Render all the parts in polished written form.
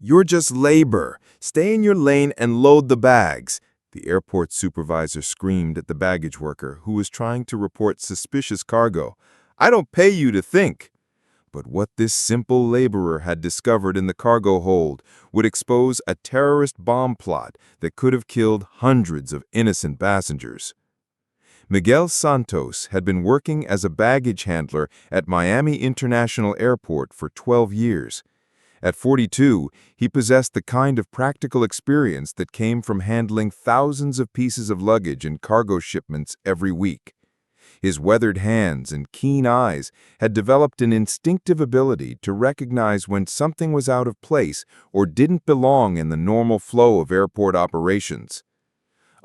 "You're just labor. Stay in your lane and load the bags," the airport supervisor screamed at the baggage worker who was trying to report suspicious cargo. "I don't pay you to think." But what this simple laborer had discovered in the cargo hold would expose a terrorist bomb plot that could have killed hundreds of innocent passengers. Miguel Santos had been working as a baggage handler at Miami International Airport for 12 years. At 42, he possessed the kind of practical experience that came from handling thousands of pieces of luggage and cargo shipments every week. His weathered hands and keen eyes had developed an instinctive ability to recognize when something was out of place or didn't belong in the normal flow of airport operations.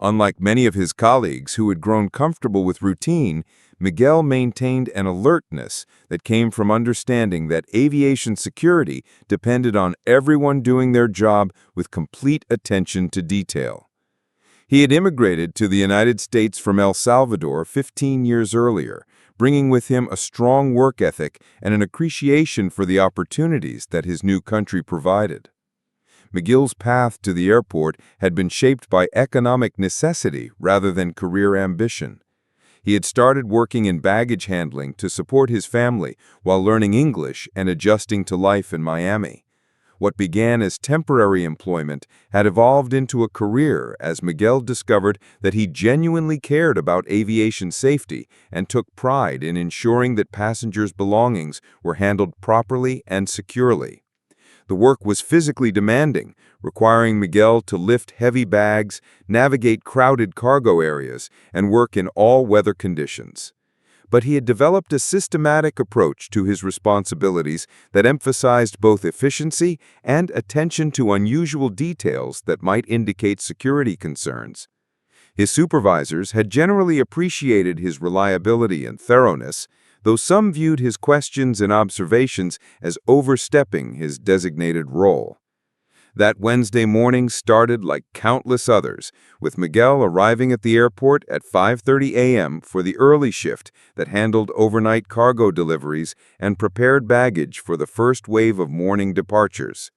Unlike many of his colleagues who had grown comfortable with routine, Miguel maintained an alertness that came from understanding that aviation security depended on everyone doing their job with complete attention to detail. He had immigrated to the United States from El Salvador 15 years earlier, bringing with him a strong work ethic and an appreciation for the opportunities that his new country provided. Miguel's path to the airport had been shaped by economic necessity rather than career ambition. He had started working in baggage handling to support his family while learning English and adjusting to life in Miami. What began as temporary employment had evolved into a career as Miguel discovered that he genuinely cared about aviation safety and took pride in ensuring that passengers' belongings were handled properly and securely. The work was physically demanding, requiring Miguel to lift heavy bags, navigate crowded cargo areas, and work in all weather conditions. But he had developed a systematic approach to his responsibilities that emphasized both efficiency and attention to unusual details that might indicate security concerns. His supervisors had generally appreciated his reliability and thoroughness, though some viewed his questions and observations as overstepping his designated role. That Wednesday morning started like countless others, with Miguel arriving at the airport at 5:30 a.m. for the early shift that handled overnight cargo deliveries and prepared baggage for the first wave of morning departures.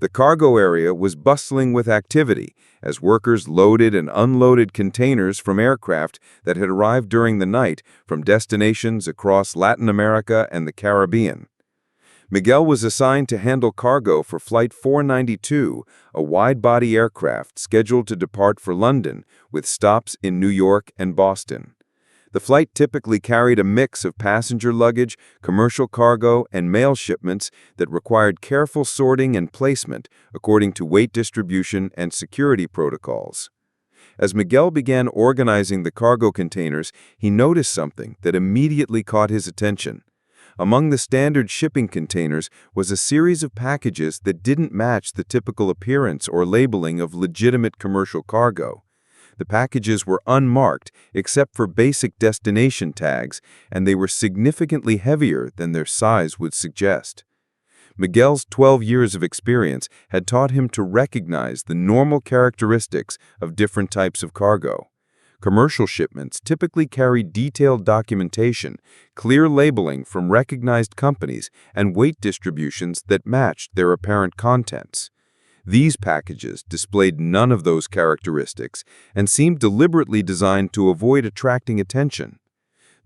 The cargo area was bustling with activity as workers loaded and unloaded containers from aircraft that had arrived during the night from destinations across Latin America and the Caribbean. Miguel was assigned to handle cargo for Flight 492, a wide-body aircraft scheduled to depart for London with stops in New York and Boston. The flight typically carried a mix of passenger luggage, commercial cargo, and mail shipments that required careful sorting and placement according to weight distribution and security protocols. As Miguel began organizing the cargo containers, he noticed something that immediately caught his attention. Among the standard shipping containers was a series of packages that didn't match the typical appearance or labeling of legitimate commercial cargo. The packages were unmarked except for basic destination tags, and they were significantly heavier than their size would suggest. Miguel's 12 years of experience had taught him to recognize the normal characteristics of different types of cargo. Commercial shipments typically carry detailed documentation, clear labeling from recognized companies, and weight distributions that matched their apparent contents. These packages displayed none of those characteristics and seemed deliberately designed to avoid attracting attention.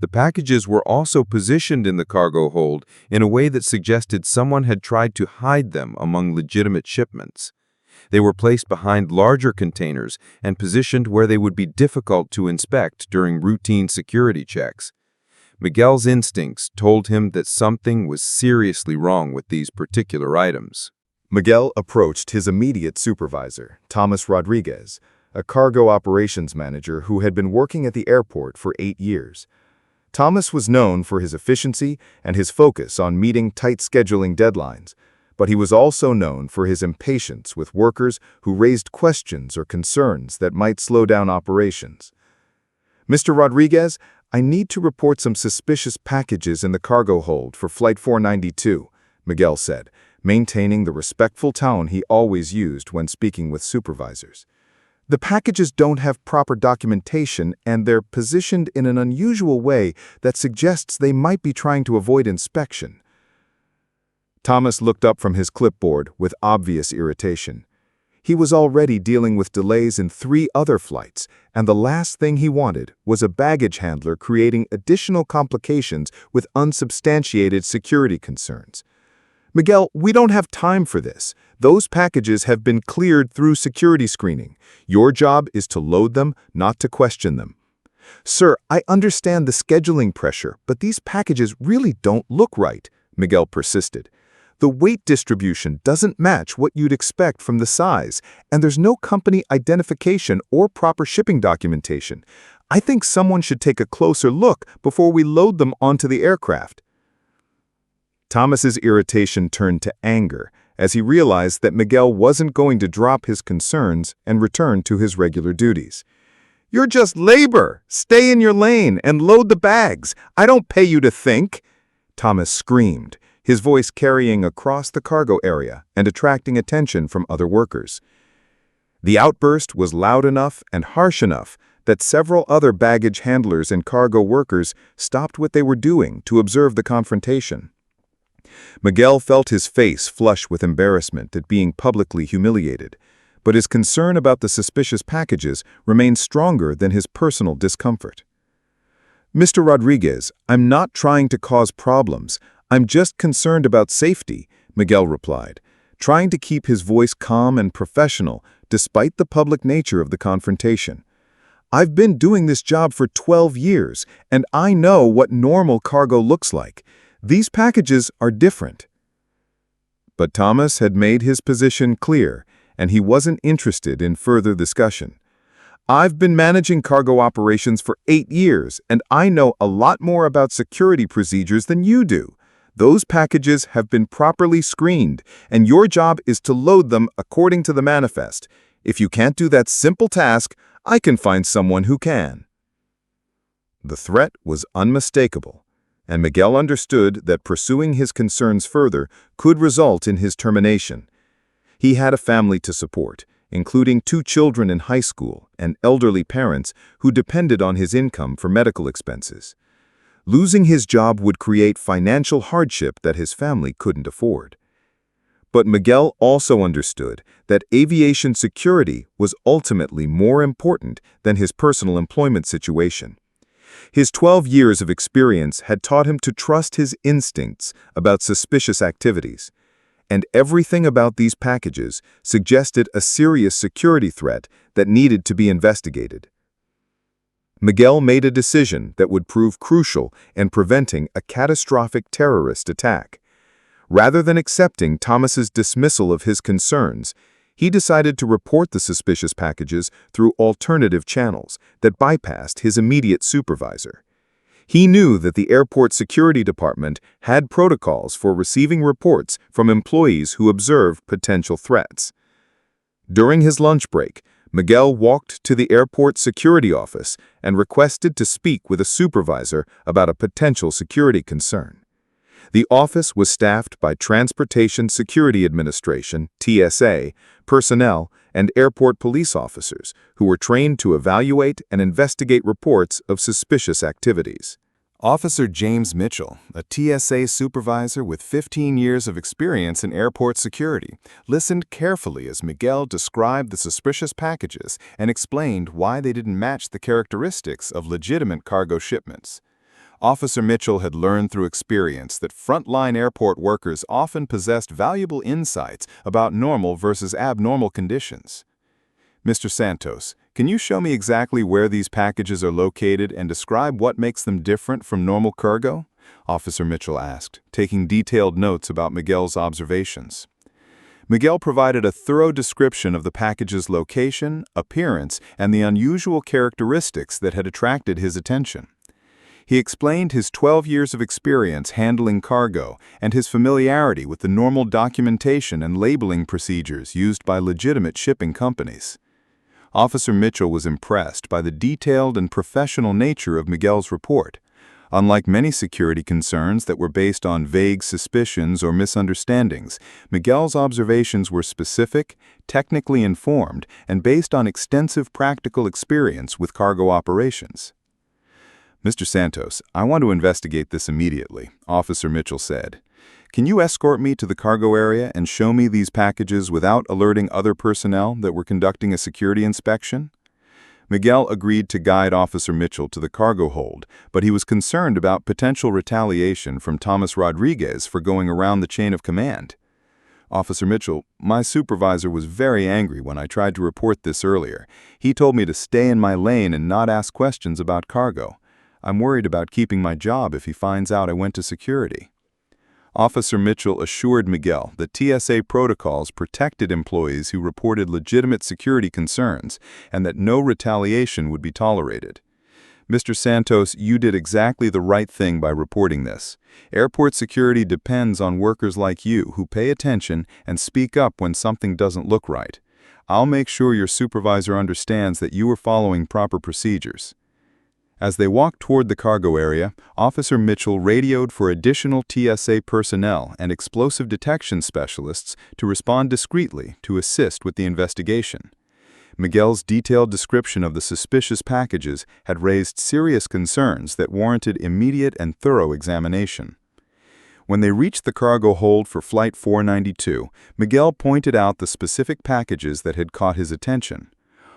The packages were also positioned in the cargo hold in a way that suggested someone had tried to hide them among legitimate shipments. They were placed behind larger containers and positioned where they would be difficult to inspect during routine security checks. Miguel's instincts told him that something was seriously wrong with these particular items. Miguel approached his immediate supervisor, Thomas Rodriguez, a cargo operations manager who had been working at the airport for 8 years. Thomas was known for his efficiency and his focus on meeting tight scheduling deadlines, but he was also known for his impatience with workers who raised questions or concerns that might slow down operations. "Mr. Rodriguez, I need to report some suspicious packages in the cargo hold for Flight 492, Miguel said, maintaining the respectful tone he always used when speaking with supervisors. "The packages don't have proper documentation and they're positioned in an unusual way that suggests they might be trying to avoid inspection." Thomas looked up from his clipboard with obvious irritation. He was already dealing with delays in 3 other flights, and the last thing he wanted was a baggage handler creating additional complications with unsubstantiated security concerns. "Miguel, we don't have time for this. Those packages have been cleared through security screening. Your job is to load them, not to question them." "Sir, I understand the scheduling pressure, but these packages really don't look right," Miguel persisted. "The weight distribution doesn't match what you'd expect from the size, and there's no company identification or proper shipping documentation. I think someone should take a closer look before we load them onto the aircraft." Thomas's irritation turned to anger as he realized that Miguel wasn't going to drop his concerns and return to his regular duties. "You're just labor! Stay in your lane and load the bags! I don't pay you to think!" Thomas screamed, his voice carrying across the cargo area and attracting attention from other workers. The outburst was loud enough and harsh enough that several other baggage handlers and cargo workers stopped what they were doing to observe the confrontation. Miguel felt his face flush with embarrassment at being publicly humiliated, but his concern about the suspicious packages remained stronger than his personal discomfort. "Mr. Rodriguez, I'm not trying to cause problems. I'm just concerned about safety," Miguel replied, trying to keep his voice calm and professional despite the public nature of the confrontation. "I've been doing this job for 12 years, and I know what normal cargo looks like. These packages are different." But Thomas had made his position clear, and he wasn't interested in further discussion. "I've been managing cargo operations for 8 years, and I know a lot more about security procedures than you do. Those packages have been properly screened, and your job is to load them according to the manifest. If you can't do that simple task, I can find someone who can." The threat was unmistakable, and Miguel understood that pursuing his concerns further could result in his termination. He had a family to support, including 2 children in high school and elderly parents who depended on his income for medical expenses. Losing his job would create financial hardship that his family couldn't afford. But Miguel also understood that aviation security was ultimately more important than his personal employment situation. His 12 years of experience had taught him to trust his instincts about suspicious activities, and everything about these packages suggested a serious security threat that needed to be investigated. Miguel made a decision that would prove crucial in preventing a catastrophic terrorist attack. Rather than accepting Thomas's dismissal of his concerns, he decided to report the suspicious packages through alternative channels that bypassed his immediate supervisor. He knew that the airport security department had protocols for receiving reports from employees who observed potential threats. During his lunch break, Miguel walked to the airport security office and requested to speak with a supervisor about a potential security concern. The office was staffed by Transportation Security Administration (TSA) personnel and airport police officers who were trained to evaluate and investigate reports of suspicious activities. Officer James Mitchell, a TSA supervisor with 15 years of experience in airport security, listened carefully as Miguel described the suspicious packages and explained why they didn't match the characteristics of legitimate cargo shipments. Officer Mitchell had learned through experience that frontline airport workers often possessed valuable insights about normal versus abnormal conditions. "Mr. Santos, can you show me exactly where these packages are located and describe what makes them different from normal cargo?" Officer Mitchell asked, taking detailed notes about Miguel's observations. Miguel provided a thorough description of the package's location, appearance, and the unusual characteristics that had attracted his attention. He explained his 12 years of experience handling cargo and his familiarity with the normal documentation and labeling procedures used by legitimate shipping companies. Officer Mitchell was impressed by the detailed and professional nature of Miguel's report. Unlike many security concerns that were based on vague suspicions or misunderstandings, Miguel's observations were specific, technically informed, and based on extensive practical experience with cargo operations. "Mr. Santos, I want to investigate this immediately," Officer Mitchell said. Can you escort me to the cargo area and show me these packages without alerting other personnel that we're conducting a security inspection? Miguel agreed to guide Officer Mitchell to the cargo hold, but he was concerned about potential retaliation from Thomas Rodriguez for going around the chain of command. Officer Mitchell, my supervisor was very angry when I tried to report this earlier. He told me to stay in my lane and not ask questions about cargo. I'm worried about keeping my job if he finds out I went to security. Officer Mitchell assured Miguel that TSA protocols protected employees who reported legitimate security concerns and that no retaliation would be tolerated. Mr. Santos, you did exactly the right thing by reporting this. Airport security depends on workers like you who pay attention and speak up when something doesn't look right. I'll make sure your supervisor understands that you are following proper procedures. As they walked toward the cargo area, Officer Mitchell radioed for additional TSA personnel and explosive detection specialists to respond discreetly to assist with the investigation. Miguel's detailed description of the suspicious packages had raised serious concerns that warranted immediate and thorough examination. When they reached the cargo hold for Flight 492, Miguel pointed out the specific packages that had caught his attention.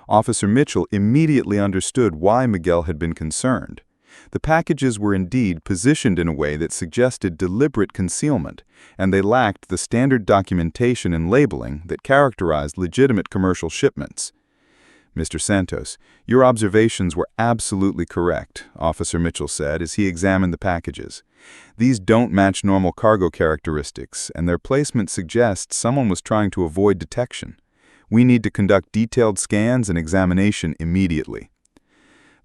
Officer Mitchell immediately understood why Miguel had been concerned. The packages were indeed positioned in a way that suggested deliberate concealment, and they lacked the standard documentation and labeling that characterized legitimate commercial shipments. Mr. Santos, your observations were absolutely correct, Officer Mitchell said as he examined the packages. These don't match normal cargo characteristics, and their placement suggests someone was trying to avoid detection. We need to conduct detailed scans and examination immediately.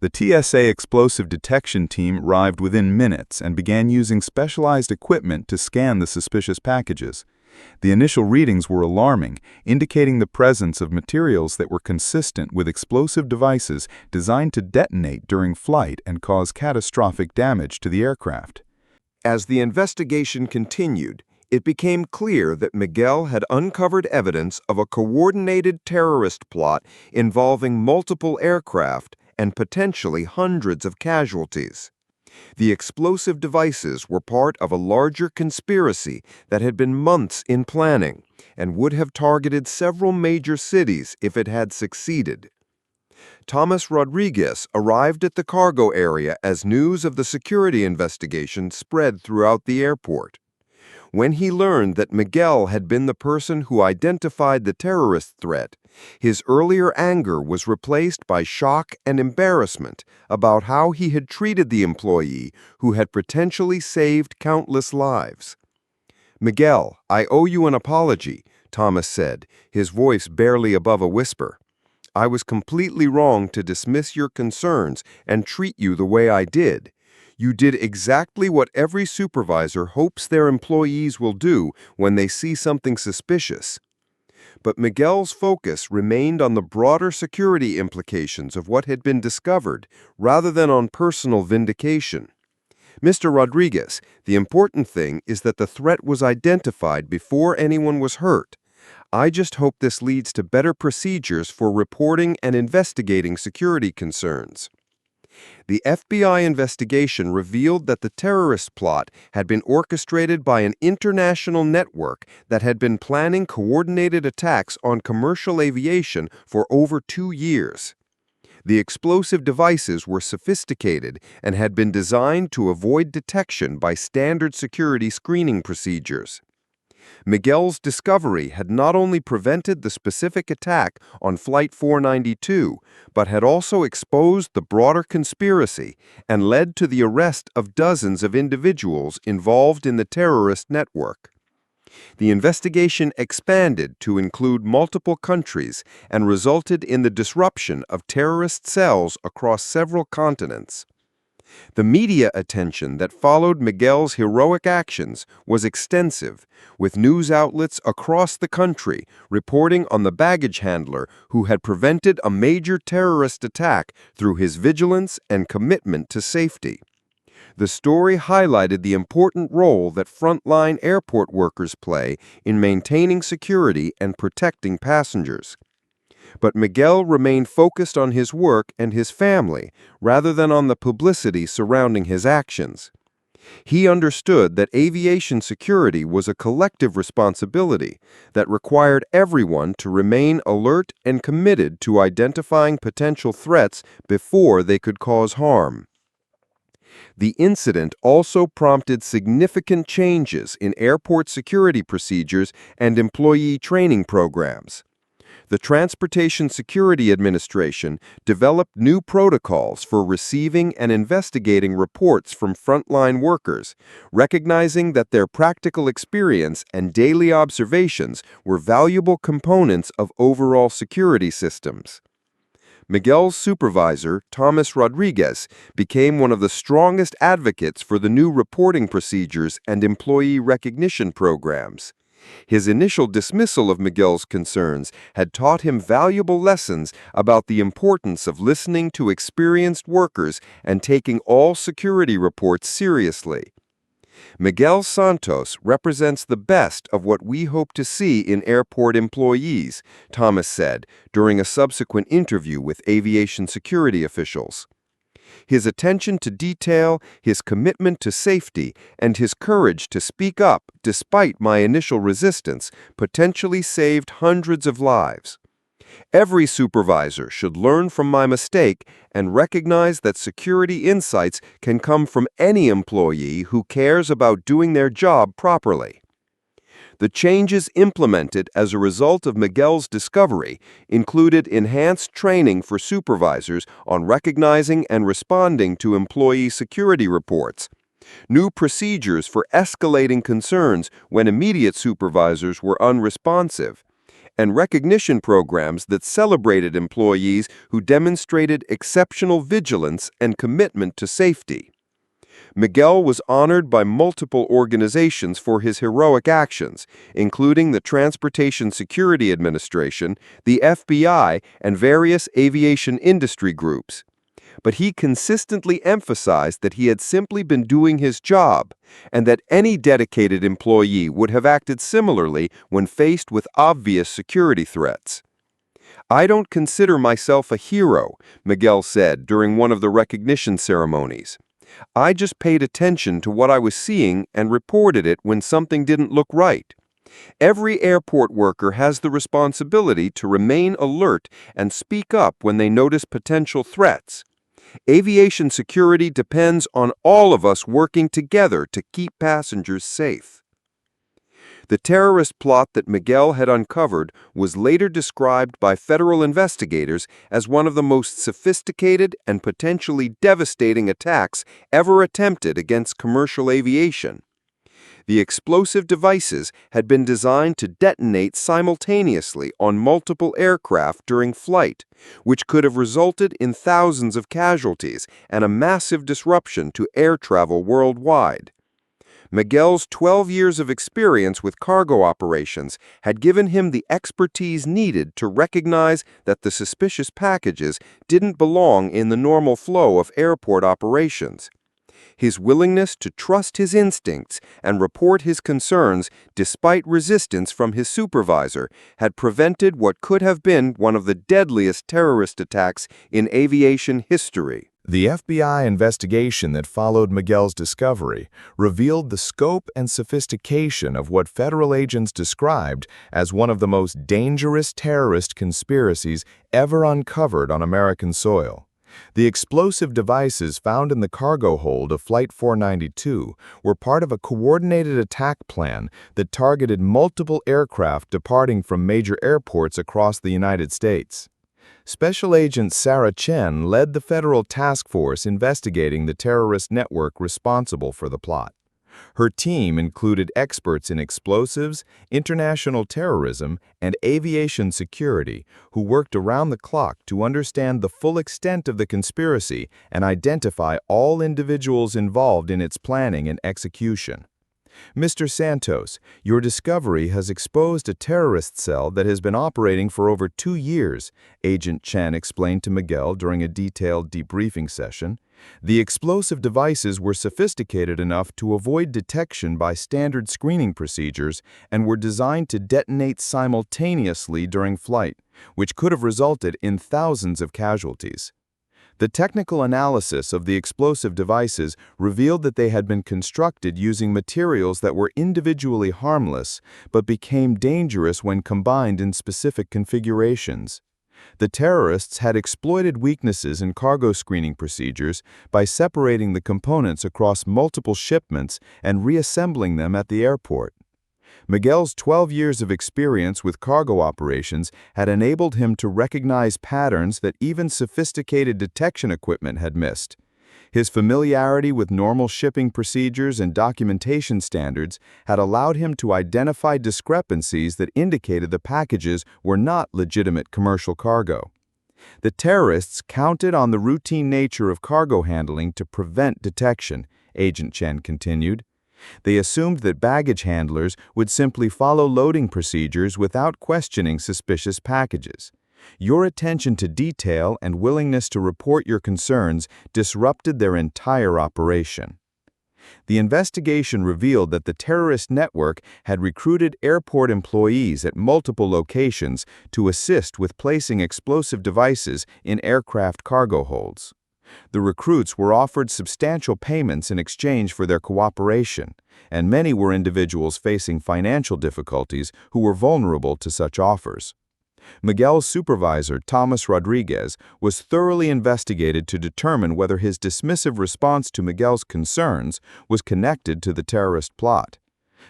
The TSA explosive detection team arrived within minutes and began using specialized equipment to scan the suspicious packages. The initial readings were alarming, indicating the presence of materials that were consistent with explosive devices designed to detonate during flight and cause catastrophic damage to the aircraft. As the investigation continued, it became clear that Miguel had uncovered evidence of a coordinated terrorist plot involving multiple aircraft and potentially hundreds of casualties. The explosive devices were part of a larger conspiracy that had been months in planning and would have targeted several major cities if it had succeeded. Thomas Rodriguez arrived at the cargo area as news of the security investigation spread throughout the airport. When he learned that Miguel had been the person who identified the terrorist threat, his earlier anger was replaced by shock and embarrassment about how he had treated the employee who had potentially saved countless lives. "Miguel, I owe you an apology," Thomas said, his voice barely above a whisper. "I was completely wrong to dismiss your concerns and treat you the way I did. You did exactly what every supervisor hopes their employees will do when they see something suspicious." But Miguel's focus remained on the broader security implications of what had been discovered, rather than on personal vindication. "Mr. Rodriguez, the important thing is that the threat was identified before anyone was hurt. I just hope this leads to better procedures for reporting and investigating security concerns." The FBI investigation revealed that the terrorist plot had been orchestrated by an international network that had been planning coordinated attacks on commercial aviation for over 2 years. The explosive devices were sophisticated and had been designed to avoid detection by standard security screening procedures. Miguel's discovery had not only prevented the specific attack on Flight 492, but had also exposed the broader conspiracy and led to the arrest of dozens of individuals involved in the terrorist network. The investigation expanded to include multiple countries and resulted in the disruption of terrorist cells across several continents. The media attention that followed Miguel's heroic actions was extensive, with news outlets across the country reporting on the baggage handler who had prevented a major terrorist attack through his vigilance and commitment to safety. The story highlighted the important role that frontline airport workers play in maintaining security and protecting passengers. But Miguel remained focused on his work and his family, rather than on the publicity surrounding his actions. He understood that aviation security was a collective responsibility that required everyone to remain alert and committed to identifying potential threats before they could cause harm. The incident also prompted significant changes in airport security procedures and employee training programs. The Transportation Security Administration developed new protocols for receiving and investigating reports from frontline workers, recognizing that their practical experience and daily observations were valuable components of overall security systems. Miguel's supervisor, Thomas Rodriguez, became one of the strongest advocates for the new reporting procedures and employee recognition programs. His initial dismissal of Miguel's concerns had taught him valuable lessons about the importance of listening to experienced workers and taking all security reports seriously. Miguel Santos represents the best of what we hope to see in airport employees, Thomas said during a subsequent interview with aviation security officials. His attention to detail, his commitment to safety, and his courage to speak up despite my initial resistance potentially saved hundreds of lives. Every supervisor should learn from my mistake and recognize that security insights can come from any employee who cares about doing their job properly. The changes implemented as a result of Miguel's discovery included enhanced training for supervisors on recognizing and responding to employee security reports, new procedures for escalating concerns when immediate supervisors were unresponsive, and recognition programs that celebrated employees who demonstrated exceptional vigilance and commitment to safety. Miguel was honored by multiple organizations for his heroic actions, including the Transportation Security Administration, the FBI, and various aviation industry groups. But he consistently emphasized that he had simply been doing his job, and that any dedicated employee would have acted similarly when faced with obvious security threats. "I don't consider myself a hero," Miguel said during one of the recognition ceremonies. "I just paid attention to what I was seeing and reported it when something didn't look right." Every airport worker has the responsibility to remain alert and speak up when they notice potential threats. Aviation security depends on all of us working together to keep passengers safe. The terrorist plot that Miguel had uncovered was later described by federal investigators as one of the most sophisticated and potentially devastating attacks ever attempted against commercial aviation. The explosive devices had been designed to detonate simultaneously on multiple aircraft during flight, which could have resulted in thousands of casualties and a massive disruption to air travel worldwide. Miguel's 12 years of experience with cargo operations had given him the expertise needed to recognize that the suspicious packages didn't belong in the normal flow of airport operations. His willingness to trust his instincts and report his concerns despite resistance from his supervisor had prevented what could have been one of the deadliest terrorist attacks in aviation history. The FBI investigation that followed Miguel's discovery revealed the scope and sophistication of what federal agents described as one of the most dangerous terrorist conspiracies ever uncovered on American soil. The explosive devices found in the cargo hold of Flight 492 were part of a coordinated attack plan that targeted multiple aircraft departing from major airports across the United States. Special Agent Sarah Chen led the federal task force investigating the terrorist network responsible for the plot. Her team included experts in explosives, international terrorism, and aviation security who worked around the clock to understand the full extent of the conspiracy and identify all individuals involved in its planning and execution. Mr. Santos, your discovery has exposed a terrorist cell that has been operating for over 2 years, Agent Chen explained to Miguel during a detailed debriefing session. The explosive devices were sophisticated enough to avoid detection by standard screening procedures and were designed to detonate simultaneously during flight, which could have resulted in thousands of casualties. The technical analysis of the explosive devices revealed that they had been constructed using materials that were individually harmless but became dangerous when combined in specific configurations. The terrorists had exploited weaknesses in cargo screening procedures by separating the components across multiple shipments and reassembling them at the airport. Miguel's 12 years of experience with cargo operations had enabled him to recognize patterns that even sophisticated detection equipment had missed. His familiarity with normal shipping procedures and documentation standards had allowed him to identify discrepancies that indicated the packages were not legitimate commercial cargo. The terrorists counted on the routine nature of cargo handling to prevent detection, Agent Chen continued. They assumed that baggage handlers would simply follow loading procedures without questioning suspicious packages. Your attention to detail and willingness to report your concerns disrupted their entire operation. The investigation revealed that the terrorist network had recruited airport employees at multiple locations to assist with placing explosive devices in aircraft cargo holds. The recruits were offered substantial payments in exchange for their cooperation, and many were individuals facing financial difficulties who were vulnerable to such offers. Miguel's supervisor, Thomas Rodriguez, was thoroughly investigated to determine whether his dismissive response to Miguel's concerns was connected to the terrorist plot.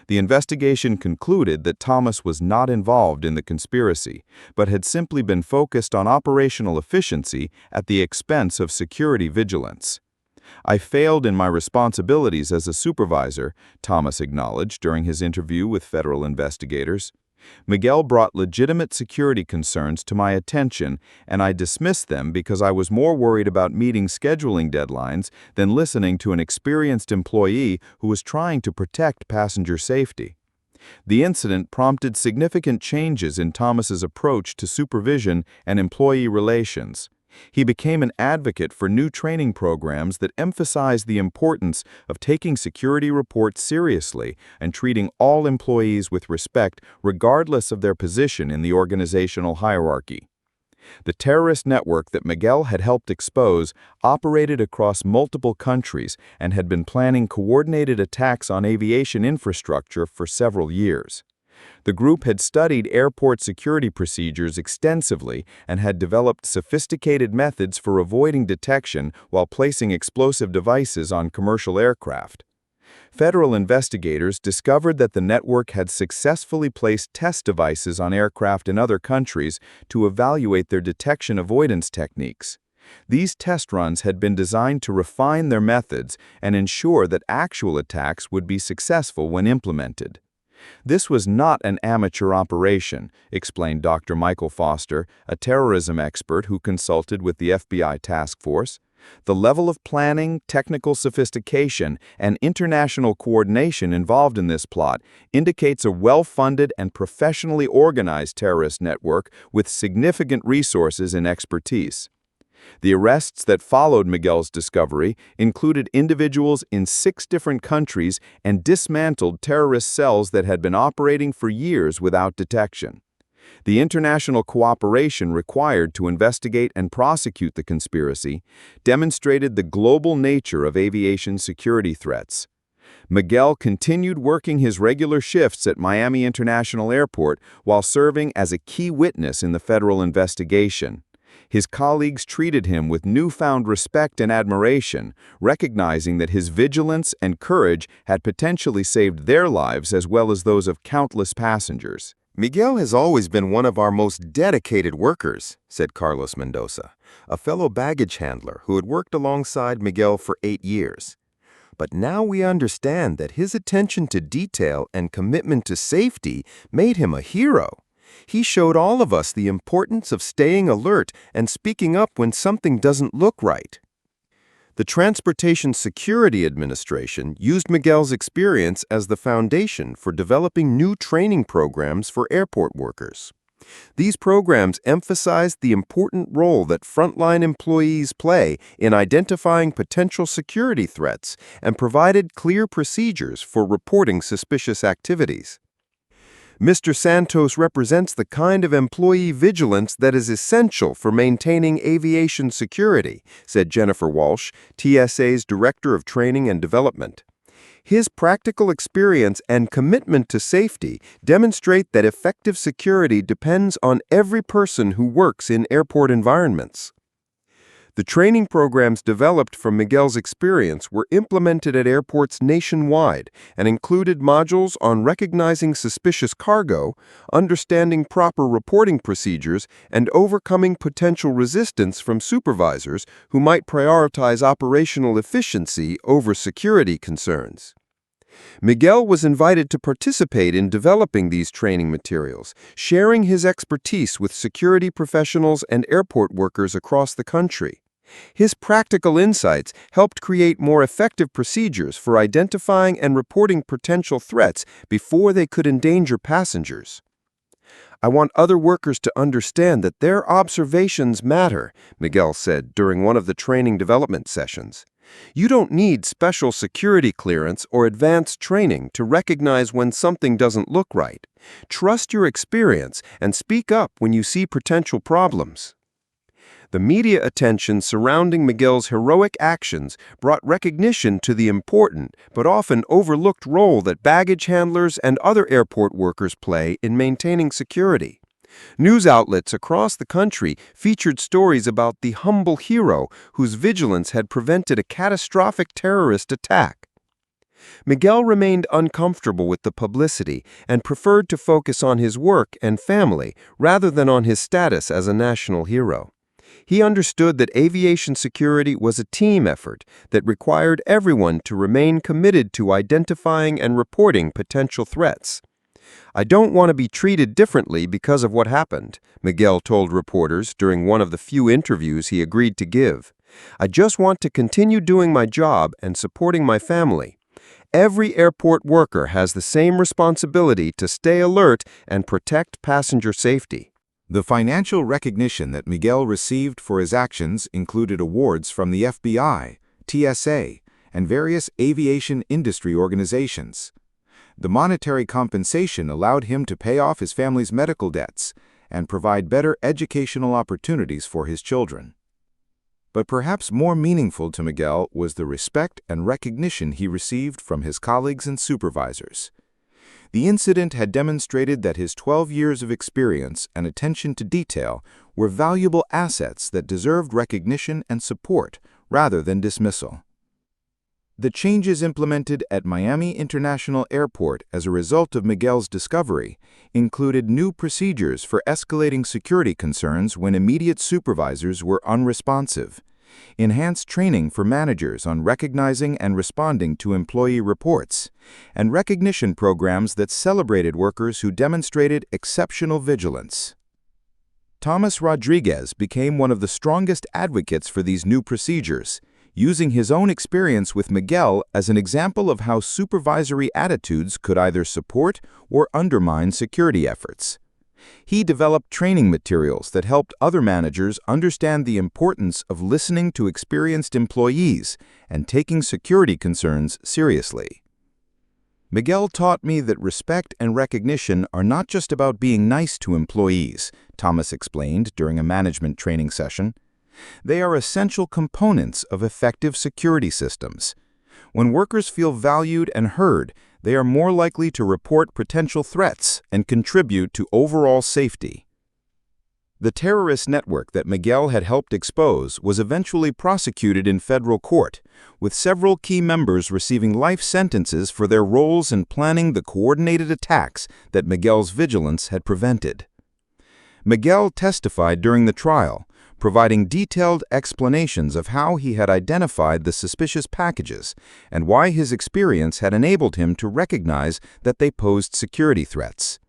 The investigation concluded that Thomas was not involved in the conspiracy, but had simply been focused on operational efficiency at the expense of security vigilance. "I failed in my responsibilities as a supervisor," Thomas acknowledged during his interview with federal investigators. "Miguel brought legitimate security concerns to my attention, and I dismissed them because I was more worried about meeting scheduling deadlines than listening to an experienced employee who was trying to protect passenger safety." The incident prompted significant changes in Thomas's approach to supervision and employee relations. He became an advocate for new training programs that emphasized the importance of taking security reports seriously and treating all employees with respect regardless of their position in the organizational hierarchy. The terrorist network that Miguel had helped expose operated across multiple countries and had been planning coordinated attacks on aviation infrastructure for several years. The group had studied airport security procedures extensively and had developed sophisticated methods for avoiding detection while placing explosive devices on commercial aircraft. Federal investigators discovered that the network had successfully placed test devices on aircraft in other countries to evaluate their detection avoidance techniques. These test runs had been designed to refine their methods and ensure that actual attacks would be successful when implemented. "This was not an amateur operation," explained Dr. Michael Foster, a terrorism expert who consulted with the FBI task force. "The level of planning, technical sophistication, and international coordination involved in this plot indicates a well-funded and professionally organized terrorist network with significant resources and expertise." The arrests that followed Miguel's discovery included individuals in 6 different countries and dismantled terrorist cells that had been operating for years without detection. The international cooperation required to investigate and prosecute the conspiracy demonstrated the global nature of aviation security threats. Miguel continued working his regular shifts at Miami International Airport while serving as a key witness in the federal investigation. His colleagues treated him with newfound respect and admiration, recognizing that his vigilance and courage had potentially saved their lives as well as those of countless passengers. "Miguel has always been one of our most dedicated workers," said Carlos Mendoza, a fellow baggage handler who had worked alongside Miguel for 8 years. "But now we understand that his attention to detail and commitment to safety made him a hero. He showed all of us the importance of staying alert and speaking up when something doesn't look right." The Transportation Security Administration used Miguel's experience as the foundation for developing new training programs for airport workers. These programs emphasized the important role that frontline employees play in identifying potential security threats and provided clear procedures for reporting suspicious activities. Mr. Santos represents the kind of employee vigilance that is essential for maintaining aviation security, said Jennifer Walsh, TSA's Director of Training and Development. His practical experience and commitment to safety demonstrate that effective security depends on every person who works in airport environments. The training programs developed from Miguel's experience were implemented at airports nationwide and included modules on recognizing suspicious cargo, understanding proper reporting procedures, and overcoming potential resistance from supervisors who might prioritize operational efficiency over security concerns. Miguel was invited to participate in developing these training materials, sharing his expertise with security professionals and airport workers across the country. His practical insights helped create more effective procedures for identifying and reporting potential threats before they could endanger passengers. "I want other workers to understand that their observations matter," Miguel said during one of the training development sessions. "You don't need special security clearance or advanced training to recognize when something doesn't look right. Trust your experience and speak up when you see potential problems." The media attention surrounding Miguel's heroic actions brought recognition to the important but often overlooked role that baggage handlers and other airport workers play in maintaining security. News outlets across the country featured stories about the humble hero whose vigilance had prevented a catastrophic terrorist attack. Miguel remained uncomfortable with the publicity and preferred to focus on his work and family rather than on his status as a national hero. He understood that aviation security was a team effort that required everyone to remain committed to identifying and reporting potential threats. "I don't want to be treated differently because of what happened," Miguel told reporters during one of the few interviews he agreed to give. "I just want to continue doing my job and supporting my family. Every airport worker has the same responsibility to stay alert and protect passenger safety." The financial recognition that Miguel received for his actions included awards from the FBI, TSA, and various aviation industry organizations. The monetary compensation allowed him to pay off his family's medical debts and provide better educational opportunities for his children. But perhaps more meaningful to Miguel was the respect and recognition he received from his colleagues and supervisors. The incident had demonstrated that his 12 years of experience and attention to detail were valuable assets that deserved recognition and support rather than dismissal. The changes implemented at Miami International Airport as a result of Miguel's discovery included new procedures for escalating security concerns when immediate supervisors were unresponsive, enhanced training for managers on recognizing and responding to employee reports, and recognition programs that celebrated workers who demonstrated exceptional vigilance. Thomas Rodriguez became one of the strongest advocates for these new procedures, using his own experience with Miguel as an example of how supervisory attitudes could either support or undermine security efforts. He developed training materials that helped other managers understand the importance of listening to experienced employees and taking security concerns seriously. "Miguel taught me that respect and recognition are not just about being nice to employees," Thomas explained during a management training session. "They are essential components of effective security systems. When workers feel valued and heard, they are more likely to report potential threats and contribute to overall safety." The terrorist network that Miguel had helped expose was eventually prosecuted in federal court, with several key members receiving life sentences for their roles in planning the coordinated attacks that Miguel's vigilance had prevented. Miguel testified during the trial, providing detailed explanations of how he had identified the suspicious packages and why his experience had enabled him to recognize that they posed security threats.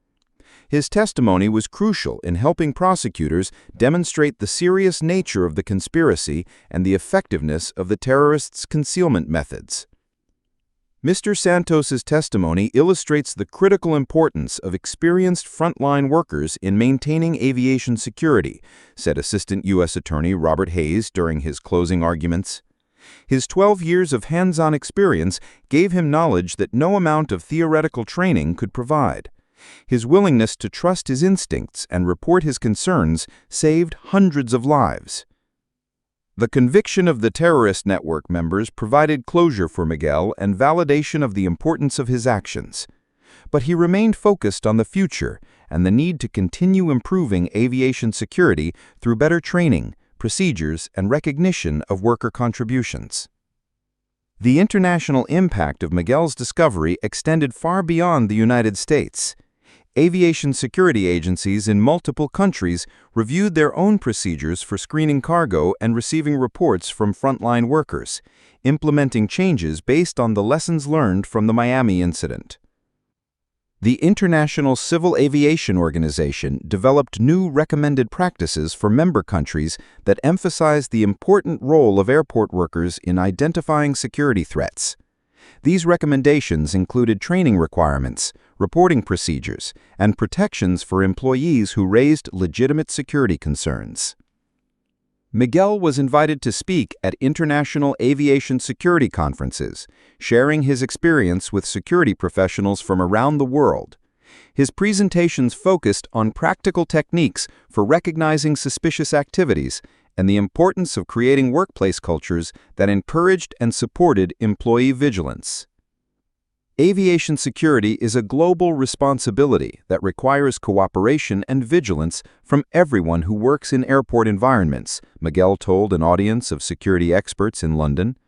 His testimony was crucial in helping prosecutors demonstrate the serious nature of the conspiracy and the effectiveness of the terrorists' concealment methods. Mr. Santos's testimony illustrates the critical importance of experienced frontline workers in maintaining aviation security, said Assistant U.S. Attorney Robert Hayes during his closing arguments. His 12 years of hands-on experience gave him knowledge that no amount of theoretical training could provide. His willingness to trust his instincts and report his concerns saved hundreds of lives. The conviction of the terrorist network members provided closure for Miguel and validation of the importance of his actions. But he remained focused on the future and the need to continue improving aviation security through better training, procedures, and recognition of worker contributions. The international impact of Miguel's discovery extended far beyond the United States. Aviation security agencies in multiple countries reviewed their own procedures for screening cargo and receiving reports from frontline workers, implementing changes based on the lessons learned from the Miami incident. The International Civil Aviation Organization developed new recommended practices for member countries that emphasize the important role of airport workers in identifying security threats. These recommendations included training requirements, reporting procedures, and protections for employees who raised legitimate security concerns. Miguel was invited to speak at international aviation security conferences, sharing his experience with security professionals from around the world. His presentations focused on practical techniques for recognizing suspicious activities and the importance of creating workplace cultures that encouraged and supported employee vigilance. Aviation security is a global responsibility that requires cooperation and vigilance from everyone who works in airport environments, Miguel told an audience of security experts in London.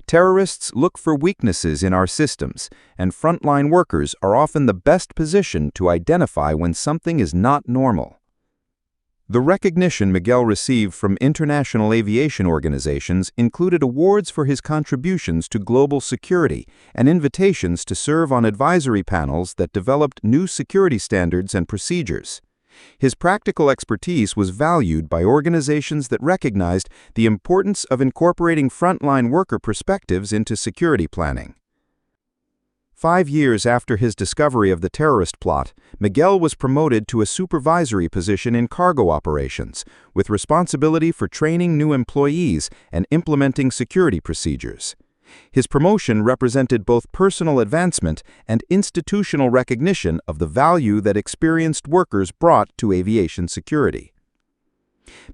Terrorists look for weaknesses in our systems, and frontline workers are often the best positioned to identify when something is not normal. The recognition Miguel received from international aviation organizations included awards for his contributions to global security and invitations to serve on advisory panels that developed new security standards and procedures. His practical expertise was valued by organizations that recognized the importance of incorporating frontline worker perspectives into security planning. 5 years after his discovery of the terrorist plot, Miguel was promoted to a supervisory position in cargo operations, with responsibility for training new employees and implementing security procedures. His promotion represented both personal advancement and institutional recognition of the value that experienced workers brought to aviation security.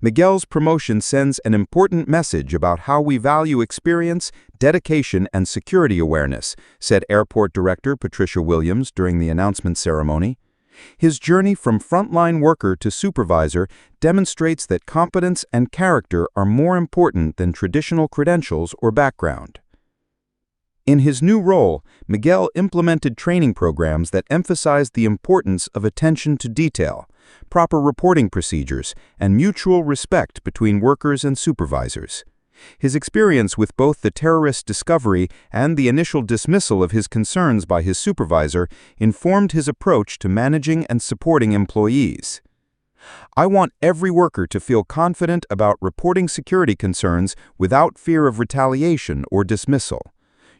Miguel's promotion sends an important message about how we value experience, dedication, and security awareness, said Airport Director Patricia Williams during the announcement ceremony. His journey from frontline worker to supervisor demonstrates that competence and character are more important than traditional credentials or background. In his new role, Miguel implemented training programs that emphasized the importance of attention to detail, proper reporting procedures, and mutual respect between workers and supervisors. His experience with both the terrorist discovery and the initial dismissal of his concerns by his supervisor informed his approach to managing and supporting employees. I want every worker to feel confident about reporting security concerns without fear of retaliation or dismissal.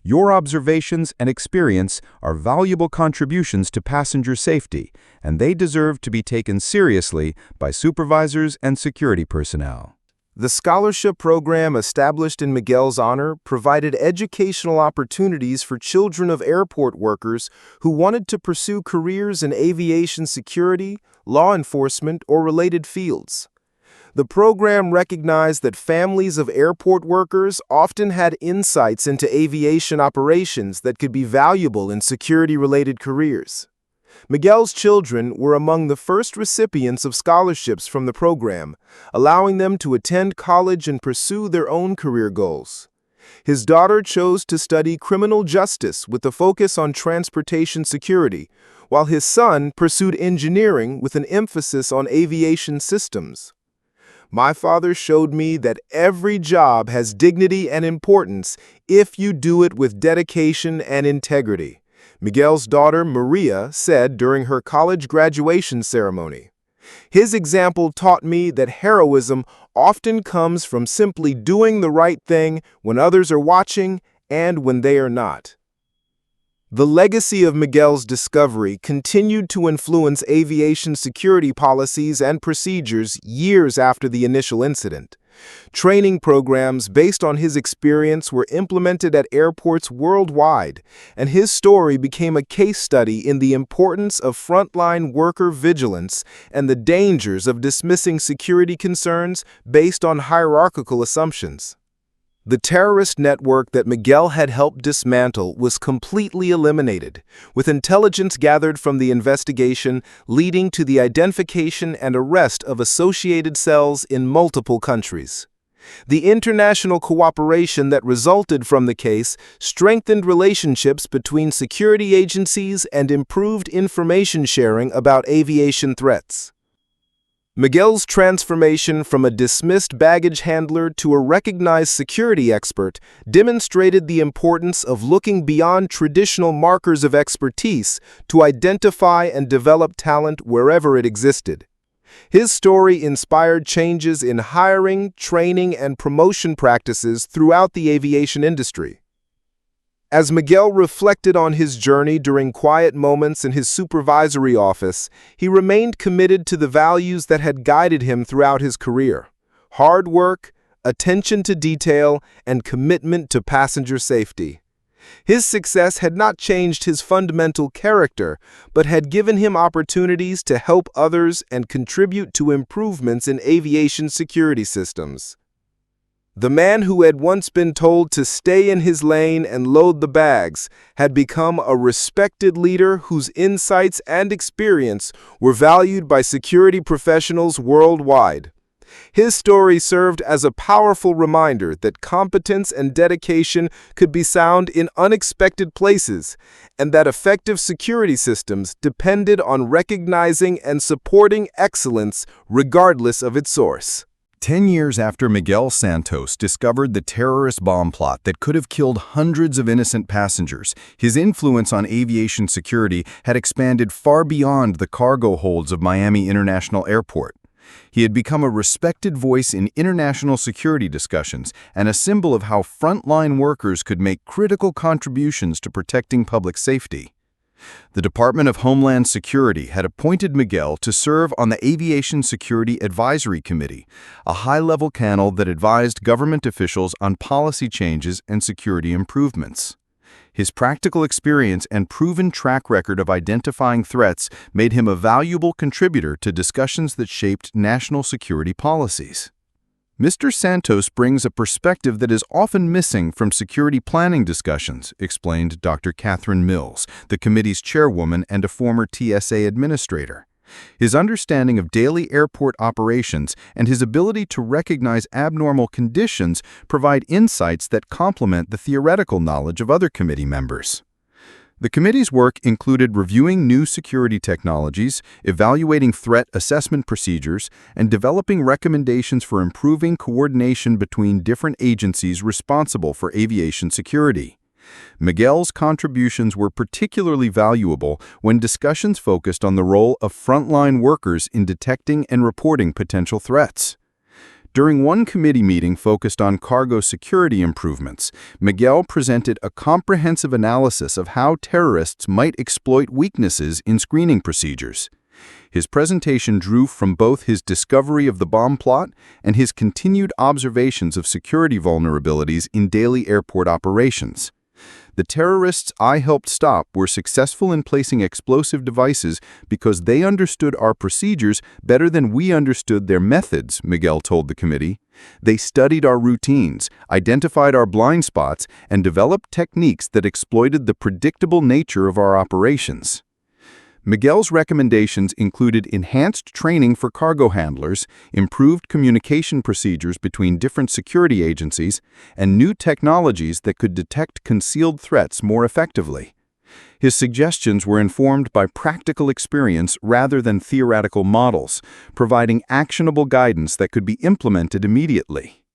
Your observations and experience are valuable contributions to passenger safety, and they deserve to be taken seriously by supervisors and security personnel. The scholarship program established in Miguel's honor provided educational opportunities for children of airport workers who wanted to pursue careers in aviation security, law enforcement, or related fields. The program recognized that families of airport workers often had insights into aviation operations that could be valuable in security-related careers. Miguel's children were among the first recipients of scholarships from the program, allowing them to attend college and pursue their own career goals. His daughter chose to study criminal justice with a focus on transportation security, while his son pursued engineering with an emphasis on aviation systems. My father showed me that every job has dignity and importance if you do it with dedication and integrity, Miguel's daughter Maria said during her college graduation ceremony. His example taught me that heroism often comes from simply doing the right thing when others are watching and when they are not. The legacy of Miguel's discovery continued to influence aviation security policies and procedures years after the initial incident. Training programs based on his experience were implemented at airports worldwide, and his story became a case study in the importance of frontline worker vigilance and the dangers of dismissing security concerns based on hierarchical assumptions. The terrorist network that Miguel had helped dismantle was completely eliminated, with intelligence gathered from the investigation leading to the identification and arrest of associated cells in multiple countries. The international cooperation that resulted from the case strengthened relationships between security agencies and improved information sharing about aviation threats. Miguel's transformation from a dismissed baggage handler to a recognized security expert demonstrated the importance of looking beyond traditional markers of expertise to identify and develop talent wherever it existed. His story inspired changes in hiring, training, and promotion practices throughout the aviation industry. As Miguel reflected on his journey during quiet moments in his supervisory office, he remained committed to the values that had guided him throughout his career: hard work, attention to detail, and commitment to passenger safety. His success had not changed his fundamental character, but had given him opportunities to help others and contribute to improvements in aviation security systems. The man who had once been told to stay in his lane and load the bags had become a respected leader whose insights and experience were valued by security professionals worldwide. His story served as a powerful reminder that competence and dedication could be found in unexpected places, and that effective security systems depended on recognizing and supporting excellence regardless of its source. 10 years after Miguel Santos discovered the terrorist bomb plot that could have killed hundreds of innocent passengers, his influence on aviation security had expanded far beyond the cargo holds of Miami International Airport. He had become a respected voice in international security discussions and a symbol of how frontline workers could make critical contributions to protecting public safety. The Department of Homeland Security had appointed Miguel to serve on the Aviation Security Advisory Committee, a high-level panel that advised government officials on policy changes and security improvements. His practical experience and proven track record of identifying threats made him a valuable contributor to discussions that shaped national security policies. Mr. Santos brings a perspective that is often missing from security planning discussions, explained Dr. Catherine Mills, the committee's chairwoman and a former TSA administrator. His understanding of daily airport operations and his ability to recognize abnormal conditions provide insights that complement the theoretical knowledge of other committee members. The committee's work included reviewing new security technologies, evaluating threat assessment procedures, and developing recommendations for improving coordination between different agencies responsible for aviation security. Miguel's contributions were particularly valuable when discussions focused on the role of frontline workers in detecting and reporting potential threats. During one committee meeting focused on cargo security improvements, Miguel presented a comprehensive analysis of how terrorists might exploit weaknesses in screening procedures. His presentation drew from both his discovery of the bomb plot and his continued observations of security vulnerabilities in daily airport operations. The terrorists I helped stop were successful in placing explosive devices because they understood our procedures better than we understood their methods, Miguel told the committee. They studied our routines, identified our blind spots, and developed techniques that exploited the predictable nature of our operations. Miguel's recommendations included enhanced training for cargo handlers, improved communication procedures between different security agencies, and new technologies that could detect concealed threats more effectively. His suggestions were informed by practical experience rather than theoretical models, providing actionable guidance that could be implemented immediately.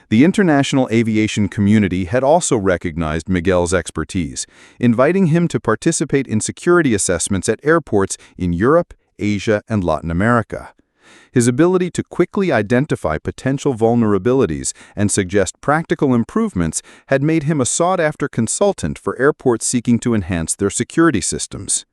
The international aviation community had also recognized Miguel's expertise, inviting him to participate in security assessments at airports in Europe, Asia, and Latin America. His ability to quickly identify potential vulnerabilities and suggest practical improvements had made him a sought-after consultant for airports seeking to enhance their security systems.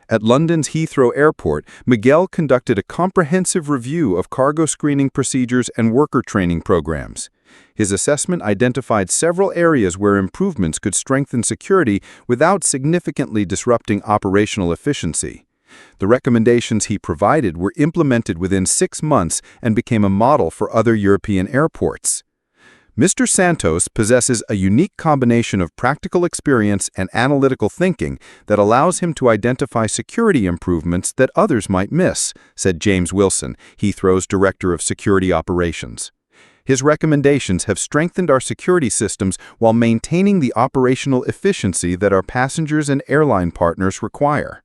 At London's Heathrow Airport, Miguel conducted a comprehensive review of cargo screening procedures and worker training programs. His assessment identified several areas where improvements could strengthen security without significantly disrupting operational efficiency. The recommendations he provided were implemented within 6 months and became a model for other European airports. Mr. Santos possesses a unique combination of practical experience and analytical thinking that allows him to identify security improvements that others might miss, said James Wilson, Heathrow's Director of Security Operations. His recommendations have strengthened our security systems while maintaining the operational efficiency that our passengers and airline partners require.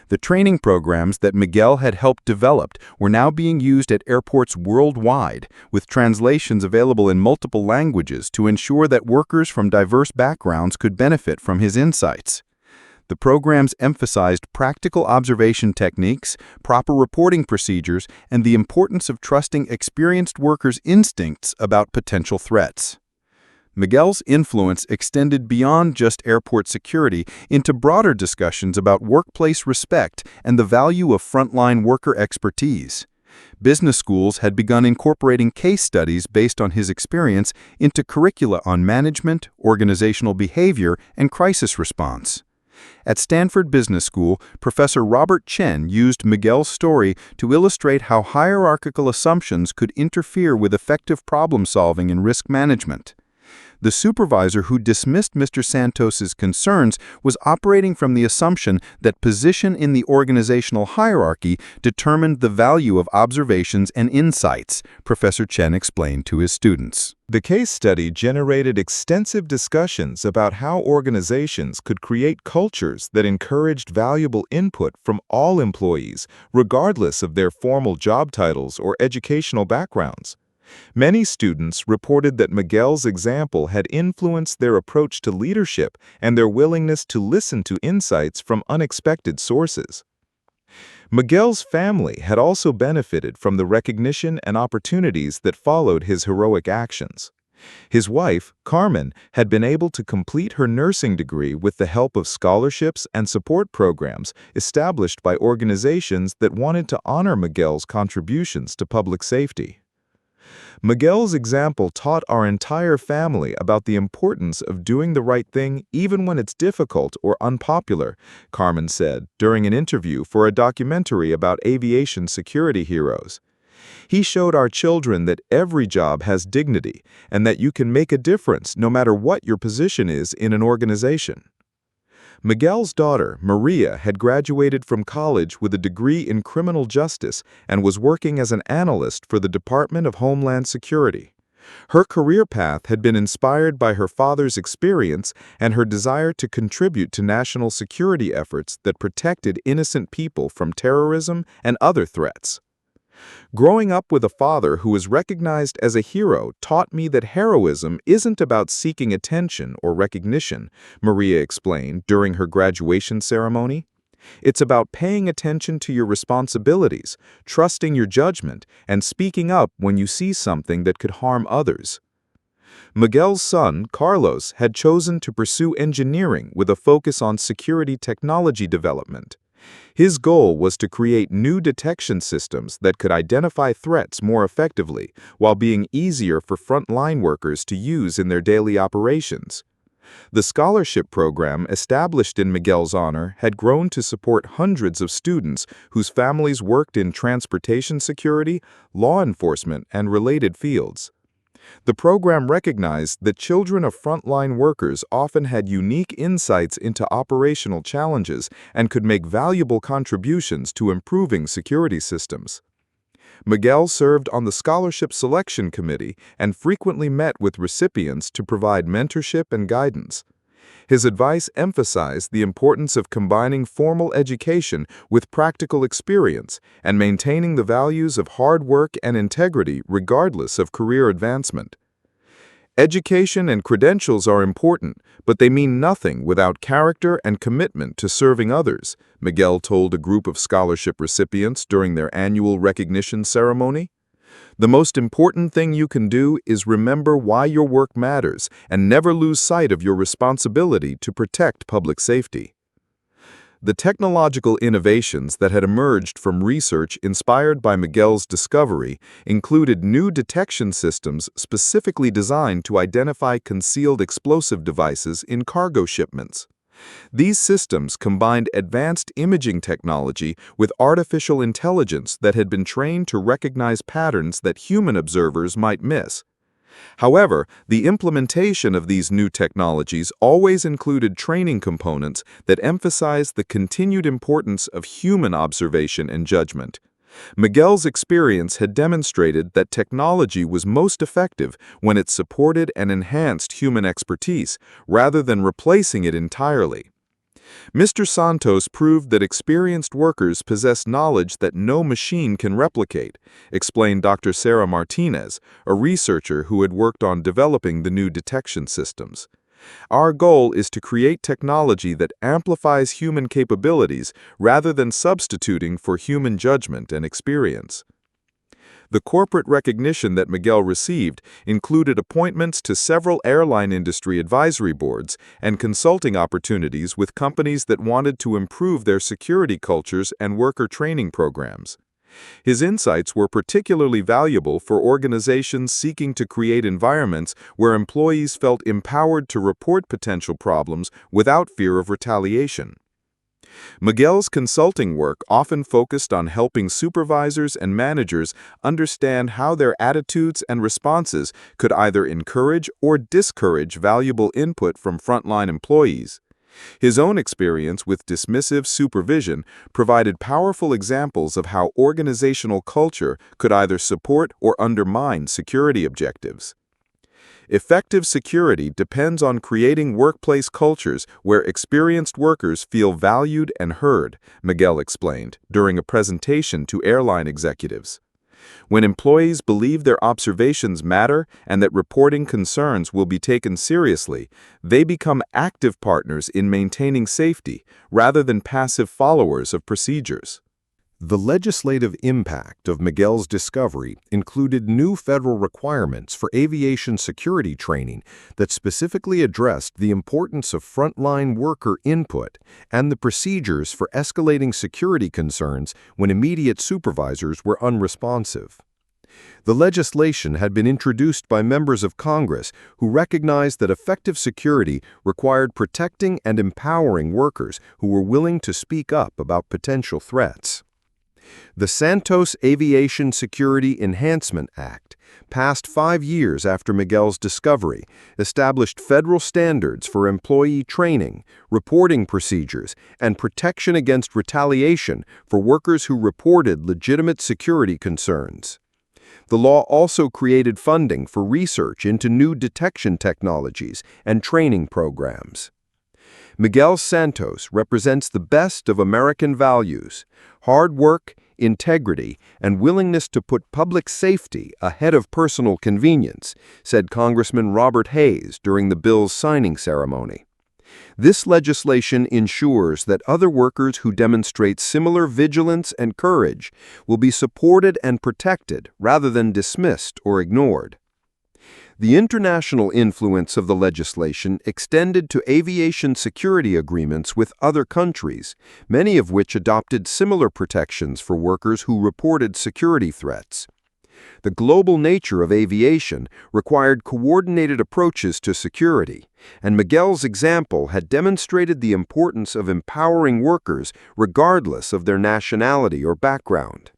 The training programs that Miguel had helped develop were now being used at airports worldwide, with translations available in multiple languages to ensure that workers from diverse backgrounds could benefit from his insights. The programs emphasized practical observation techniques, proper reporting procedures, and the importance of trusting experienced workers' instincts about potential threats. Miguel's influence extended beyond just airport security into broader discussions about workplace respect and the value of frontline worker expertise. Business schools had begun incorporating case studies based on his experience into curricula on management, organizational behavior, and crisis response. At Stanford Business School, Professor Robert Chen used Miguel's story to illustrate how hierarchical assumptions could interfere with effective problem-solving and risk management. The supervisor who dismissed Mr. Santos's concerns was operating from the assumption that position in the organizational hierarchy determined the value of observations and insights, Professor Chen explained to his students. The case study generated extensive discussions about how organizations could create cultures that encouraged valuable input from all employees, regardless of their formal job titles or educational backgrounds. Many students reported that Miguel's example had influenced their approach to leadership and their willingness to listen to insights from unexpected sources. Miguel's family had also benefited from the recognition and opportunities that followed his heroic actions. His wife, Carmen, had been able to complete her nursing degree with the help of scholarships and support programs established by organizations that wanted to honor Miguel's contributions to public safety. Miguel's example taught our entire family about the importance of doing the right thing even when it's difficult or unpopular, Carmen said during an interview for a documentary about aviation security heroes. He showed our children that every job has dignity and that you can make a difference no matter what your position is in an organization. Miguel's daughter, Maria, had graduated from college with a degree in criminal justice and was working as an analyst for the Department of Homeland Security. Her career path had been inspired by her father's experience and her desire to contribute to national security efforts that protected innocent people from terrorism and other threats. Growing up with a father who was recognized as a hero taught me that heroism isn't about seeking attention or recognition, Maria explained during her graduation ceremony. It's about paying attention to your responsibilities, trusting your judgment, and speaking up when you see something that could harm others. Miguel's son, Carlos, had chosen to pursue engineering with a focus on security technology development. His goal was to create new detection systems that could identify threats more effectively while being easier for frontline workers to use in their daily operations. The scholarship program established in Miguel's honor had grown to support hundreds of students whose families worked in transportation security, law enforcement, and related fields. The program recognized that children of frontline workers often had unique insights into operational challenges and could make valuable contributions to improving security systems. Miguel served on the Scholarship Selection Committee and frequently met with recipients to provide mentorship and guidance. His advice emphasized the importance of combining formal education with practical experience and maintaining the values of hard work and integrity regardless of career advancement. Education and credentials are important, but they mean nothing without character and commitment to serving others, Miguel told a group of scholarship recipients during their annual recognition ceremony. The most important thing you can do is remember why your work matters and never lose sight of your responsibility to protect public safety. The technological innovations that had emerged from research inspired by Miguel's discovery included new detection systems specifically designed to identify concealed explosive devices in cargo shipments. These systems combined advanced imaging technology with artificial intelligence that had been trained to recognize patterns that human observers might miss. However, the implementation of these new technologies always included training components that emphasized the continued importance of human observation and judgment. Miguel's experience had demonstrated that technology was most effective when it supported and enhanced human expertise, rather than replacing it entirely. Mr. Santos proved that experienced workers possess knowledge that no machine can replicate, explained Dr. Sarah Martinez, a researcher who had worked on developing the new detection systems. Our goal is to create technology that amplifies human capabilities rather than substituting for human judgment and experience. The corporate recognition that Miguel received included appointments to several airline industry advisory boards and consulting opportunities with companies that wanted to improve their security cultures and worker training programs. His insights were particularly valuable for organizations seeking to create environments where employees felt empowered to report potential problems without fear of retaliation. Miguel's consulting work often focused on helping supervisors and managers understand how their attitudes and responses could either encourage or discourage valuable input from frontline employees. His own experience with dismissive supervision provided powerful examples of how organizational culture could either support or undermine security objectives. Effective security depends on creating workplace cultures where experienced workers feel valued and heard, Miguel explained during a presentation to airline executives. When employees believe their observations matter and that reporting concerns will be taken seriously, they become active partners in maintaining safety rather than passive followers of procedures. The legislative impact of Miguel's discovery included new federal requirements for aviation security training that specifically addressed the importance of frontline worker input and the procedures for escalating security concerns when immediate supervisors were unresponsive. The legislation had been introduced by members of Congress who recognized that effective security required protecting and empowering workers who were willing to speak up about potential threats. The Santos Aviation Security Enhancement Act, passed 5 years after Miguel's discovery, established federal standards for employee training, reporting procedures, and protection against retaliation for workers who reported legitimate security concerns. The law also created funding for research into new detection technologies and training programs. Miguel Santos represents the best of American values: hard work, integrity, and willingness to put public safety ahead of personal convenience, said Congressman Robert Hayes during the bill's signing ceremony. This legislation ensures that other workers who demonstrate similar vigilance and courage will be supported and protected rather than dismissed or ignored. The international influence of the legislation extended to aviation security agreements with other countries, many of which adopted similar protections for workers who reported security threats. The global nature of aviation required coordinated approaches to security, and Miguel's example had demonstrated the importance of empowering workers regardless of their nationality or background.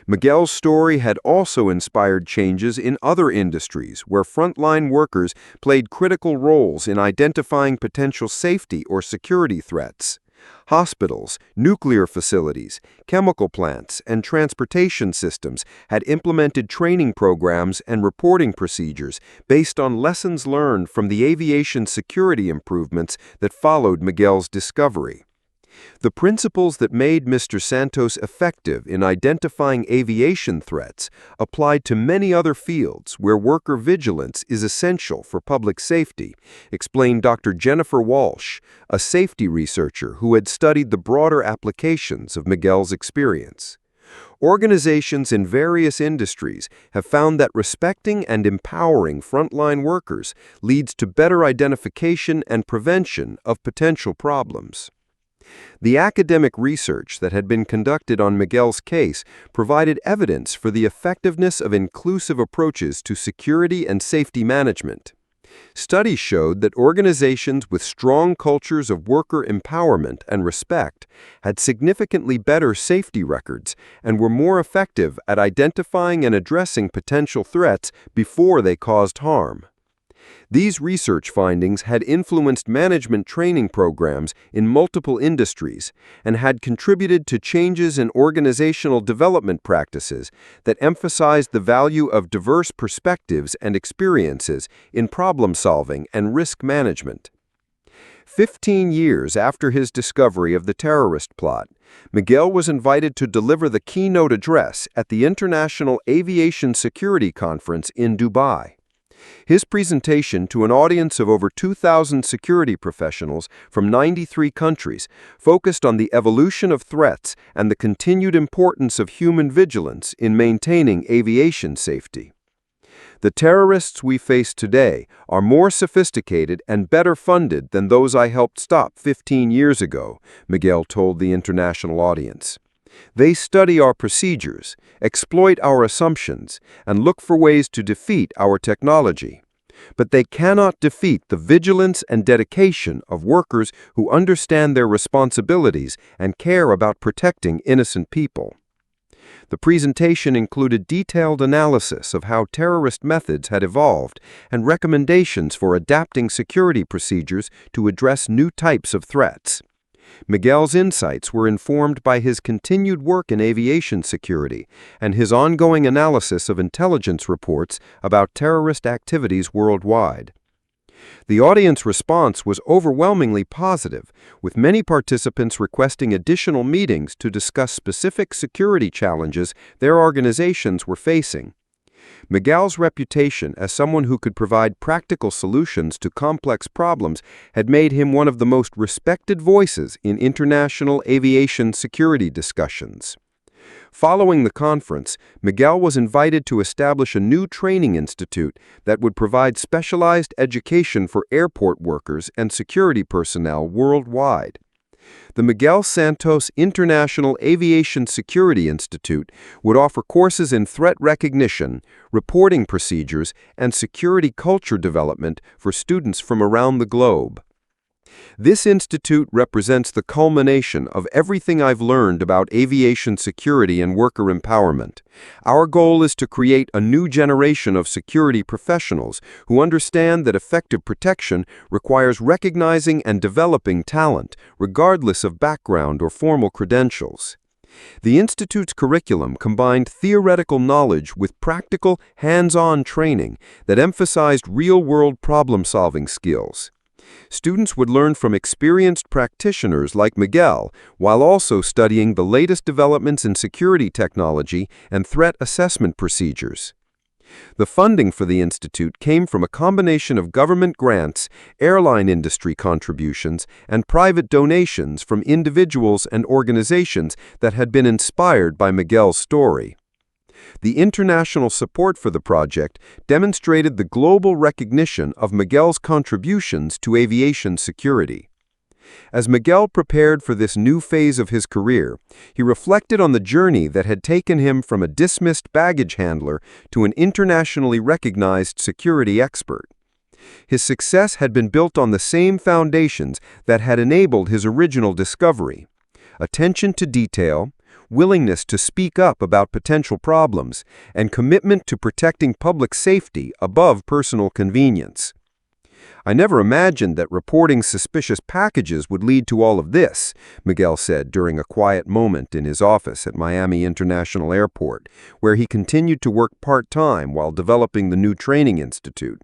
Miguel's story had also inspired changes in other industries where frontline workers played critical roles in identifying potential safety or security threats. Hospitals, nuclear facilities, chemical plants, and transportation systems had implemented training programs and reporting procedures based on lessons learned from the aviation security improvements that followed Miguel's discovery. The principles that made Mr. Santos effective in identifying aviation threats applied to many other fields where worker vigilance is essential for public safety, explained Dr. Jennifer Walsh, a safety researcher who had studied the broader applications of Miguel's experience. Organizations in various industries have found that respecting and empowering frontline workers leads to better identification and prevention of potential problems. The academic research that had been conducted on Miguel's case provided evidence for the effectiveness of inclusive approaches to security and safety management. Studies showed that organizations with strong cultures of worker empowerment and respect had significantly better safety records and were more effective at identifying and addressing potential threats before they caused harm. These research findings had influenced management training programs in multiple industries and had contributed to changes in organizational development practices that emphasized the value of diverse perspectives and experiences in problem-solving and risk management. 15 years after his discovery of the terrorist plot, Miguel was invited to deliver the keynote address at the International Aviation Security Conference in Dubai. His presentation to an audience of over 2,000 security professionals from 93 countries focused on the evolution of threats and the continued importance of human vigilance in maintaining aviation safety. The terrorists we face today are more sophisticated and better funded than those I helped stop 15 years ago, Miguel told the international audience. They study our procedures, exploit our assumptions, and look for ways to defeat our technology. But they cannot defeat the vigilance and dedication of workers who understand their responsibilities and care about protecting innocent people. The presentation included detailed analysis of how terrorist methods had evolved and recommendations for adapting security procedures to address new types of threats. Miguel's insights were informed by his continued work in aviation security and his ongoing analysis of intelligence reports about terrorist activities worldwide. The audience response was overwhelmingly positive, with many participants requesting additional meetings to discuss specific security challenges their organizations were facing. Miguel's reputation as someone who could provide practical solutions to complex problems had made him one of the most respected voices in international aviation security discussions. Following the conference, Miguel was invited to establish a new training institute that would provide specialized education for airport workers and security personnel worldwide. The Miguel Santos International Aviation Security Institute would offer courses in threat recognition, reporting procedures, and security culture development for students from around the globe. This institute represents the culmination of everything I've learned about aviation security and worker empowerment. Our goal is to create a new generation of security professionals who understand that effective protection requires recognizing and developing talent, regardless of background or formal credentials. The Institute's curriculum combined theoretical knowledge with practical, hands-on training that emphasized real-world problem-solving skills. Students would learn from experienced practitioners like Miguel, while also studying the latest developments in security technology and threat assessment procedures. The funding for the institute came from a combination of government grants, airline industry contributions, and private donations from individuals and organizations that had been inspired by Miguel's story. The international support for the project demonstrated the global recognition of Miguel's contributions to aviation security. As Miguel prepared for this new phase of his career, he reflected on the journey that had taken him from a dismissed baggage handler to an internationally recognized security expert. His success had been built on the same foundations that had enabled his original discovery: attention to detail, willingness to speak up about potential problems, and commitment to protecting public safety above personal convenience. "I never imagined that reporting suspicious packages would lead to all of this," Miguel said during a quiet moment in his office at Miami International Airport, where he continued to work part-time while developing the new training institute.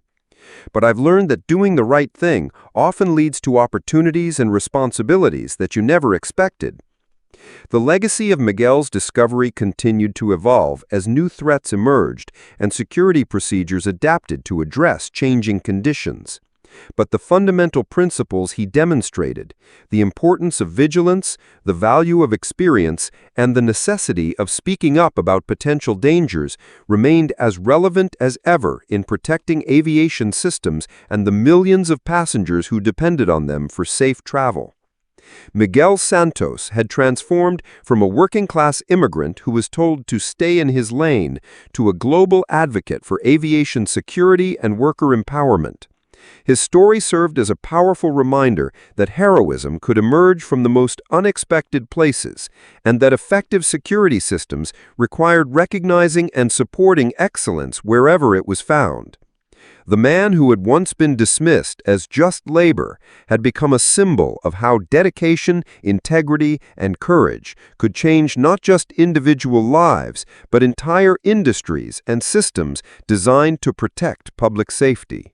But I've learned that doing the right thing often leads to opportunities and responsibilities that you never expected. The legacy of Miguel's discovery continued to evolve as new threats emerged and security procedures adapted to address changing conditions. But the fundamental principles he demonstrated, the importance of vigilance, the value of experience, and the necessity of speaking up about potential dangers, remained as relevant as ever in protecting aviation systems and the millions of passengers who depended on them for safe travel. Miguel Santos had transformed from a working-class immigrant who was told to stay in his lane to a global advocate for aviation security and worker empowerment. His story served as a powerful reminder that heroism could emerge from the most unexpected places, and that effective security systems required recognizing and supporting excellence wherever it was found. The man who had once been dismissed as just labor had become a symbol of how dedication, integrity, and courage could change not just individual lives, but entire industries and systems designed to protect public safety.